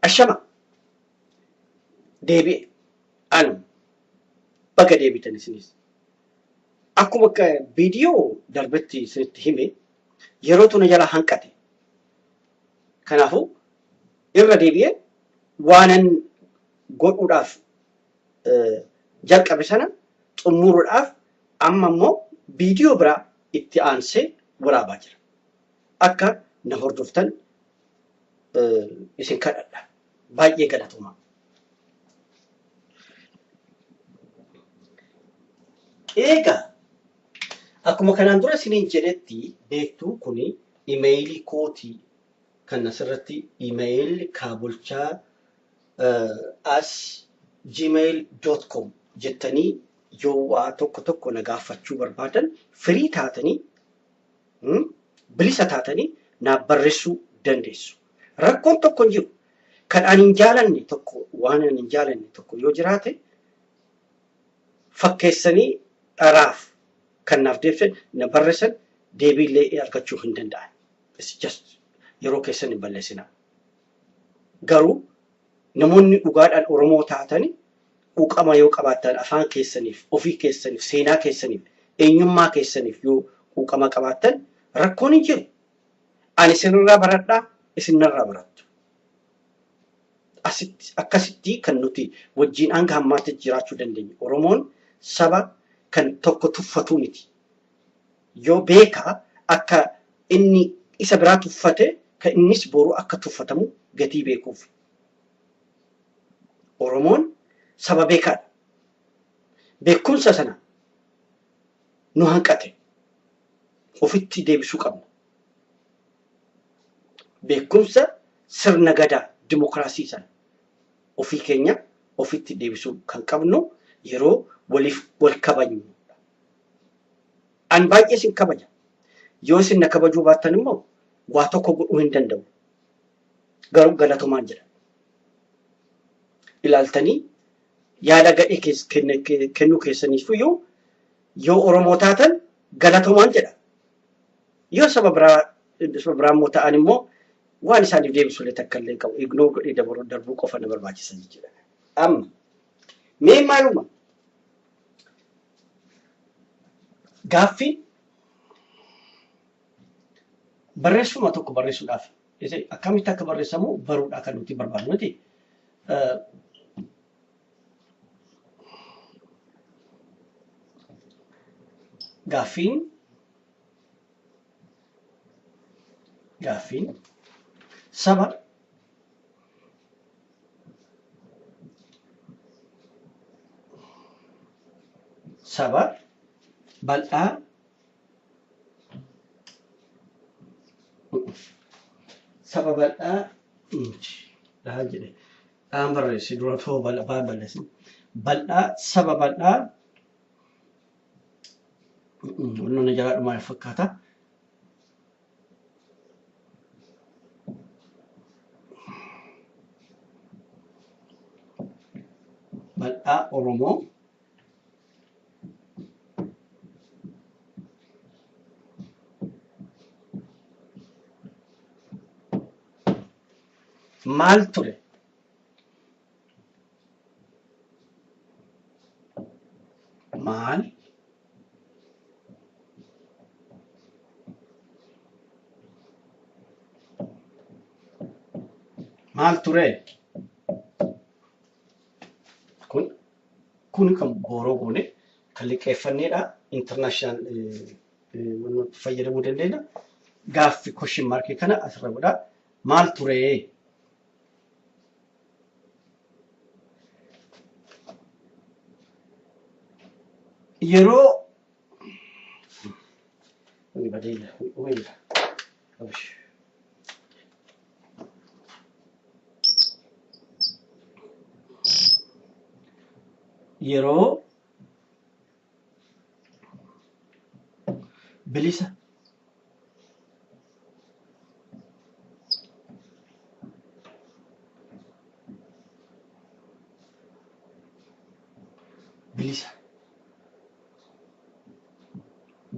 ashama deebi anu baga deebitan isinis akkuma viidiyoo darbetti isinitti hime yeroo tuna jala hanqate kanaafu irra deebi'ee waanan godhuudhaaf jalqabe sana xumuruudhaaf amma immoo viidiyoo biraa itti aansee waraabaa jira akka na hordoftan isin kadhadha baay'ee galatoomaa. Egaa akkuma kanaan dura isiniin jedhetti beektuu kuni imeeyilii kootii kan asirratti imeeyil kaabulchaa @gmail.com jettanii yoo waa tokko na gaafachuu barbaadan firii taatanii bilisa taatanii naaf barreessuu dandeessu. Rakkoon tokko hin jiru. Kan ani hin jaalanne tokko waan ani hin jaalanne tokko yoo jiraate fakkeessanii dharaaf kan naaf deebisan na barreessan deebiillee argachuu hin danda'an. It's just yeroo keessan hin balleessinaa. Garuu namoonni dhugaadhaan Oromoo taatanii quuqama yoo qabaatan afaan keessaniif, ofii keessaniif, seenaa keessaniif, eenyummaa keessaniif yoo quuqama qabaatan rakkoon hin jiru. Ani isinirraa baradhaa, isinirraa barattu. Akkasitti kan nuti wajjin hanga hammaatti jiraachuu dandeenya. Oromoon saba kan tokko tuffatu miti. Yoo beekaa akka inni isa biraa tuffate kan innis boru akka tuffatamu gatii beekuuf. Oromoon saba beekaadha. Beekumsa sana nu hanqate ofitti deebisuu qabna. Beekumsa sirna gadaa dimokiraasii sana ofii keenya ofitti deebisuu kan qabnu yeroo waliif wal kabajnu. An baay'ee isin kabaja. Yoo isin na kabajuu baattan immoo waa tokko godhuu hin danda'u. Garuu galatoomaan jedha. Ilaaltanii yaada gadhee kennuu keessaniif yoo Oromoo taatan galatoomaan jedha. Yoo saba biraa immoo ta'an immoo waan isaaniif deebisuu illee takka illee qabu. Ignoo godhee darbuu qofa na barbaachisan jechuudha. Amma mee maaluma gaaffii barreessuma tokko barreessuudhaaf akkamitti akka barreessamu baruudhaa kan nuti barbaadnu miti. Gaaffiin saba bal'aa saba bal'aa dhahan jedhe dhaan barreessi dura too bal'aa balleessi bal'aa saba bal'aa wannoonni jalaadhumaa fakkaata. Bal'aa Oromoo maal ture? Maal ture? Kun kan booroo goone kan liqeeffanneedha. International fayyadamuu dandeenya. Gaaffii question markii kana asirra godhaa. Maal ture? Yeroo yeroo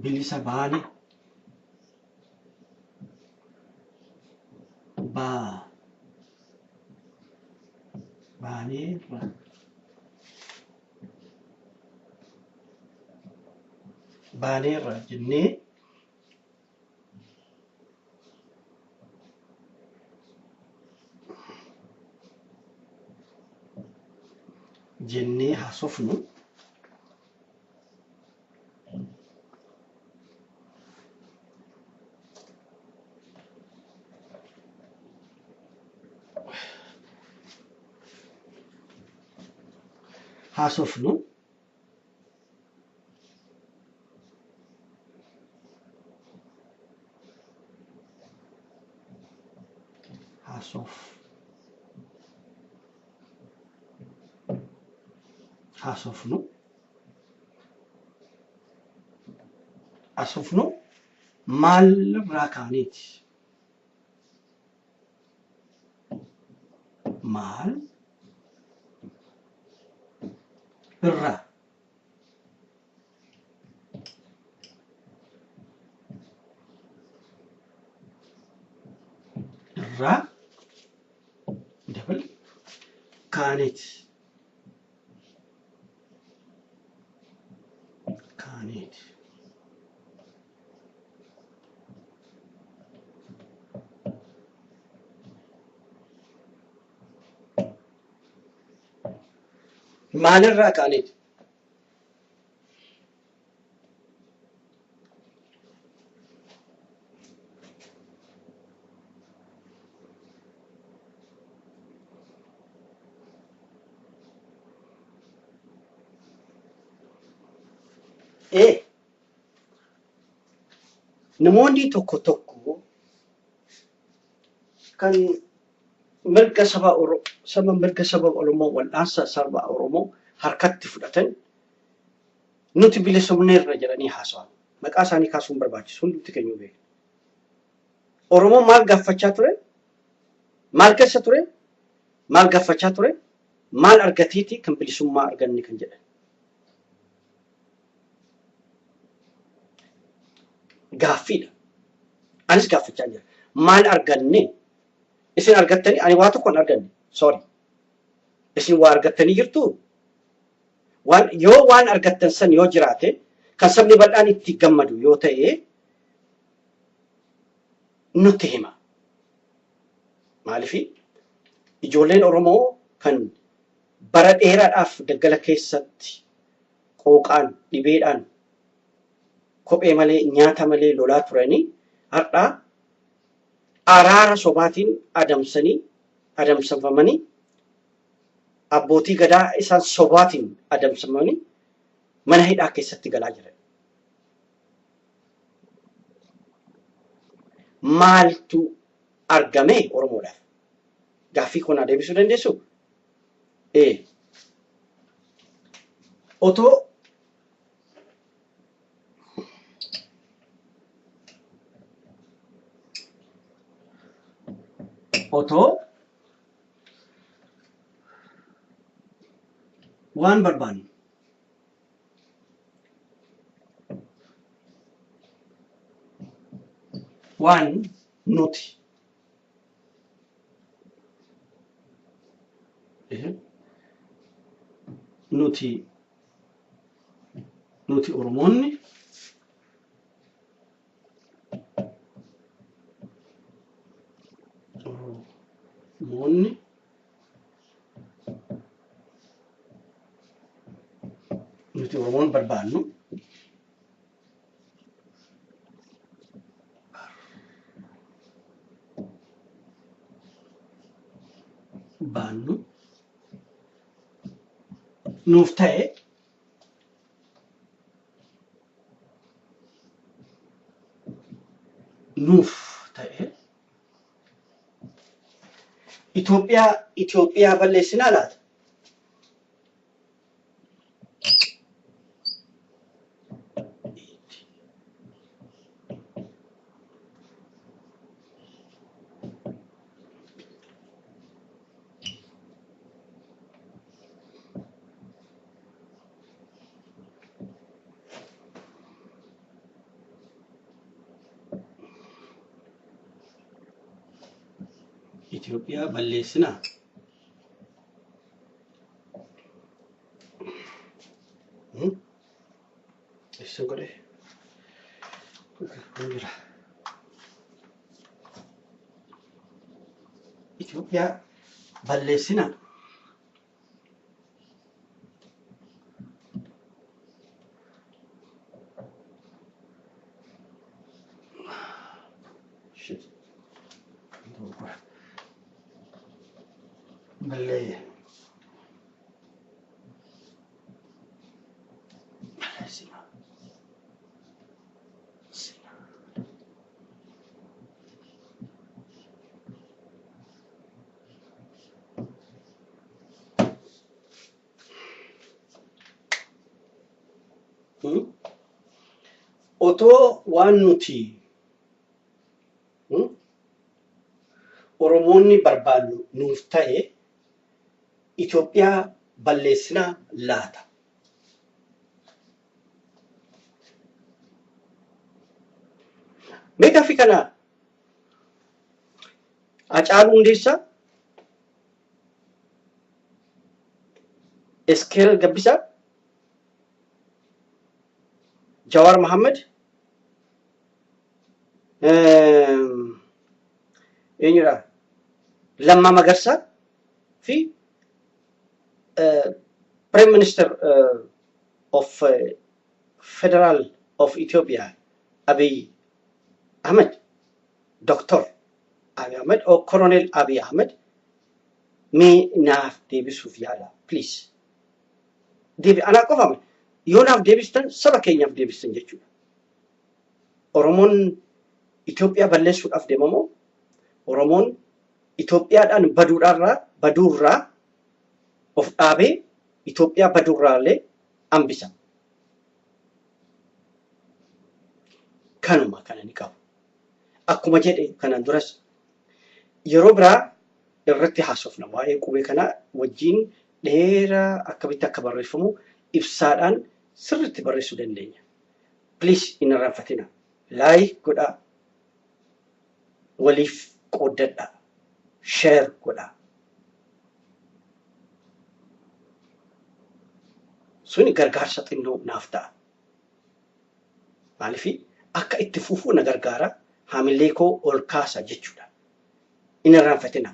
bilisa baane baaneerra jennee haasofnu haasofnu maalirraa kaaneeti maal irraa dabal kaaneeti maalirraa kaaneeti namoonni tokko kan mirga saba Oromoo wal'aansa saba Oromoo harkatti fudhatan nuti bilisumneerra jedhanii haasa'an. Maqaa isaanii kaasuun barbaachisu hundumti keenya beekna. Oromoon maal gaafachaa ture? Maal keessa ture? Maal gaafachaa ture? Maal argateeti kan bilisummaa arganne kan jedhan. Gaaffiidha. Anis gaafachaa jira. Maal arganne? Isin argattanii ani waa tokko hin arganne. Sorry. Isin waa argattanii jirtu? Yoo waan argattan san yoo jiraate kan sabni bal'aan itti gammadu yoo ta'e nutti hima. Maaliif ijoolleen Oromoo kan bara dheeraadhaaf daggala keessatti qooqaan dhibeedhaan kophee malee nyaata malee lolaa turanii har'a araara sobaatiin adamsamanii abbootii gadaa isaan sobaatiin adamsamanii mana hidhaa keessatti galaa jiran. Maaltu argame Oromoodhaaf? Gaaffii kanaa deebisuu dandeessu? Otoo waan barbaannu waan nuti Oromoonni Oromoon barbaannu nuuf ta'e Itoophiyaa balleessinaa laata? Itoophiyaa balleessinaa. Isso agora Itoophiyaa balleessina. Otoo waan nuti Oromoonni barbaannu nuuf ta'e Itoophiyaa balleessinaa laata. Meeqa fi kana Hacaaluu Hundeessaa, Iskeer Gabbisaa, Jawaar Mohammed, eenyudha Lammaa Magarsaa fi Prime Minister of Federal of Ethiopia Abiy Ahmed, Dr. Abiy Ahmed or Colonel Abiy Ahmed mee naaf deebisuuf yaala please. Anaa qofame yoo naaf deebistan saba keenyaaf deebistan jechuudha. Oromoon Itoophiyaa balleessuudhaaf deemamoo Oromoon Itoophiyaadhaan baduurraa of dhaabee Itoophiyaa baduurraallee hambisa. Kanuma kana ni qabu. Akkuma jedhe kanaan duras yeroo biraa irratti haasofna waa'ee qubee kana wajjin dheeraa akkamitti akka barreeffamu ibsaadhaan sirriitti barreessuu dandeenya. Please hin irraanfatina. Like godhaa, waliif qooddadhaa, share godhaa. Suni gargaarsa xinnoo naaf ta'a. Maaliif akka itti fufuu na gargaara, haamilee koo ol kaasa jechuudha. Hin irraanfatina.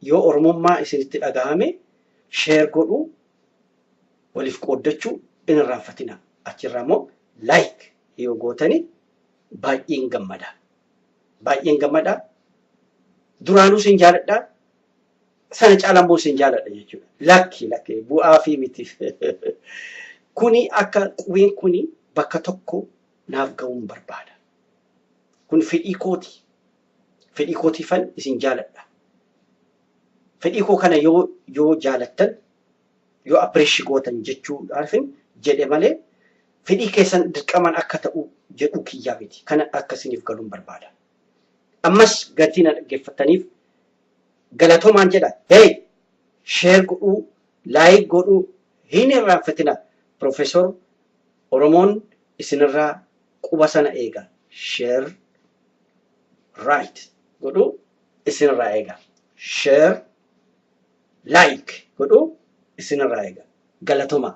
Yoo Oromummaa isinitti dhagahame share godhuu, waliif qooddachuu hin irraanfatina. Achirraa immoo like yoo gootani baay'een gammada. Baay'een gammada. Duraanuu sin jaaladha. Sana caalaan boo sin jaaladha jechuudha. Lakki bu'aa fi miti. Kuni akka qubeen kuni bakka tokko naaf ga'uun barbaada. Kun fedhii kooti. Fedhii kootiifan isin jaaladha. Fedhii koo kana yoo jaalattan, yoo appreciate gootan jechuudhaafin jedhe malee fedhii keessan dirqaman akka ta'u jedhu kiyyaa miti. Kana akkasiniif galuun barbaada. Ammas gatii na dhaggeeffataniif galatoomaan jedha. Hey, share godhuu, like godhuu hin irraanfatina. Professor Oromoon isinirraa quba sana eega. Share, right godhuu isinirraa eega. Share, like godhuu isinirraa eega. Galatoomaa.